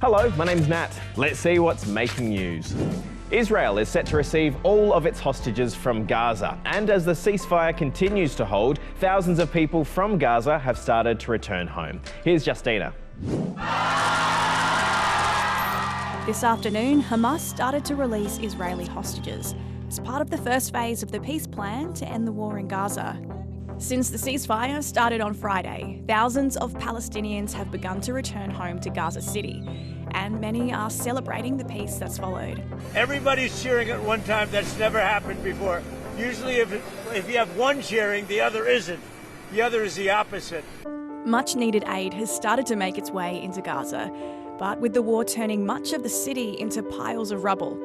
Hello, my name's Nat. Let's see what's making news. Israel is set to receive all of its hostages from Gaza, and as the ceasefire continues to hold, thousands of people from Gaza have started to return home. Here's Justina. This afternoon, Hamas started to release Israeli hostages as part of the first phase of the peace plan to end the war in Gaza. Since the ceasefire started on Friday, thousands of Palestinians have begun to return home to Gaza City, and many are celebrating the peace that's followed. Everybody's cheering at one time. That's never happened before. Usually if you have one cheering, the other isn't. The other is the opposite. Much needed aid has started to make its way into Gaza, but with the war turning much of the city into piles of rubble,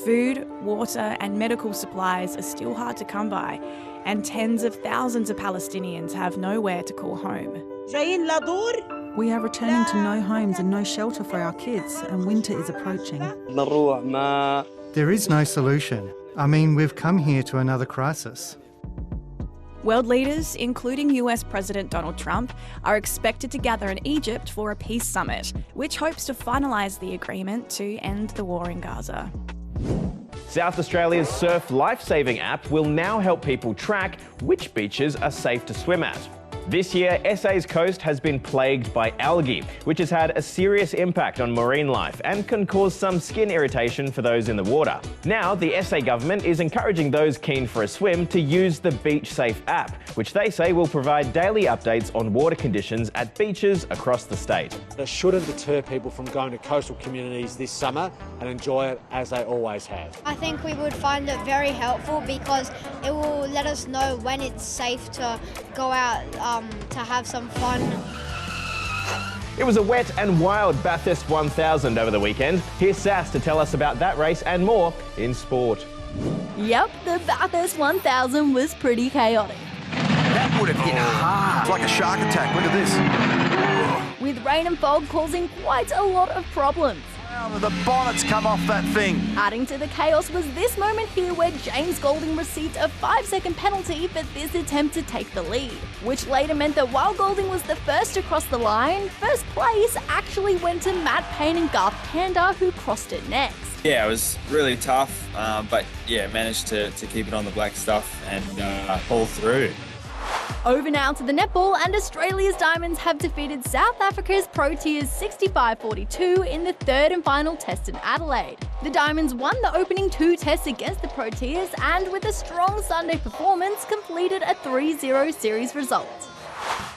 food, water and medical supplies are still hard to come by, and tens of thousands of Palestinians have nowhere to call home. We are returning to no homes and no shelter for our kids, and winter is approaching. There is no solution. I mean, we've come here to another crisis. World leaders, including US President Donald Trump, are expected to gather in Egypt for a peace summit, which hopes to finalise the agreement to end the war in Gaza. South Australia's surf life-saving app will now help people track which beaches are safe to swim at. This year, SA's coast has been plagued by algae, which has had a serious impact on marine life and can cause some skin irritation for those in the water. Now, the SA government is encouraging those keen for a swim to use the Beach Safe app, which they say will provide daily updates on water conditions at beaches across the state. It shouldn't deter people from going to coastal communities this summer and enjoy it as they always have. I think we would find it very helpful because it will let us know when it's safe to go out to have some fun. It was a wet and wild Bathurst 1000 over the weekend. Here's Sass to tell us about that race and more in sport. Yep, the Bathurst 1000 was pretty chaotic. That would have hit hard. It's like a shark attack. Look at this. With rain and fog causing quite a lot of problems. The bonnets come off that thing. Adding to the chaos was this moment here where James Golding received a 5-second penalty for this attempt to take the lead, which later meant that while Golding was the first to cross the line, first place actually went to Matt Payne and Garth Panda, who crossed it next. Yeah, it was really tough, but yeah, managed to keep it on the black stuff and pull through. Over now to the netball, and Australia's Diamonds have defeated South Africa's Proteas 65-42 in the third and final test in Adelaide. The Diamonds won the opening 2 tests against the Proteas and with a strong Sunday performance completed a 3-0 series result.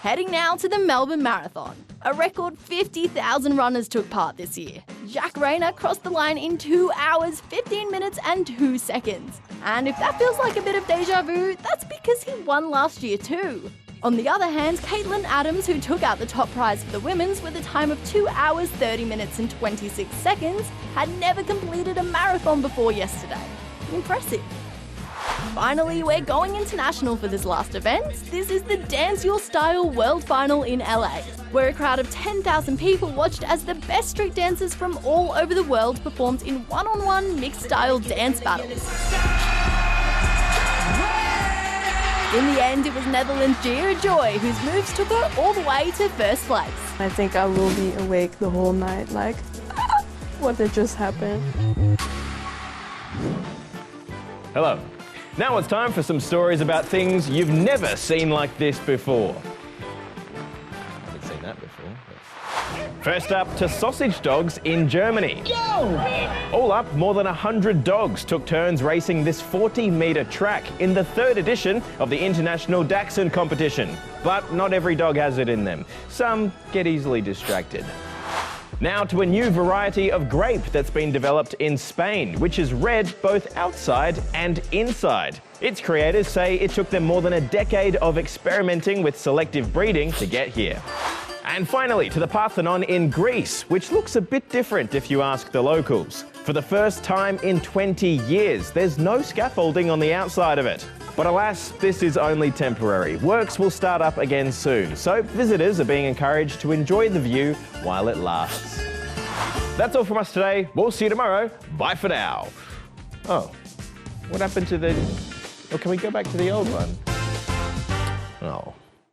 Heading now to the Melbourne Marathon. A record 50,000 runners took part this year. Jack Rayner crossed the line in 2 hours, 15 minutes and 2 seconds. And if that feels like a bit of deja vu, that's because he won last year too. On the other hand, Caitlin Adams, who took out the top prize for the women's with a time of 2 hours, 30 minutes and 26 seconds, had never completed a marathon before yesterday. Impressive. Finally, we're going international for this last event. This is the Dance Your Style World Final in LA, where a crowd of 10,000 people watched as the best street dancers from all over the world performed in one-on-one mixed-style dance battles. In the end, it was Netherlands' Gia Joy whose moves took her all the way to first place. I think I will be awake the whole night, like, what did just happen? Hello. Now it's time for some stories about things you've never seen like this before. I haven't seen that before. First up, to sausage dogs in Germany. All up, more than 100 dogs took turns racing this 40-metre track in the 3rd edition of the International Dachshund competition. But not every dog has it in them. Some get easily distracted. Now to a new variety of grape that's been developed in Spain, which is red both outside and inside. Its creators say it took them more than a decade of experimenting with selective breeding to get here. And finally, to the Parthenon in Greece, which looks a bit different if you ask the locals. For the first time in 20 years, there's no scaffolding on the outside of it. But alas, this is only temporary. Works will start up again soon, so visitors are being encouraged to enjoy the view while it lasts. That's all from us today. We'll see you tomorrow. Bye for now. Oh, what happened to the... Oh, can we go back to the old one? Oh.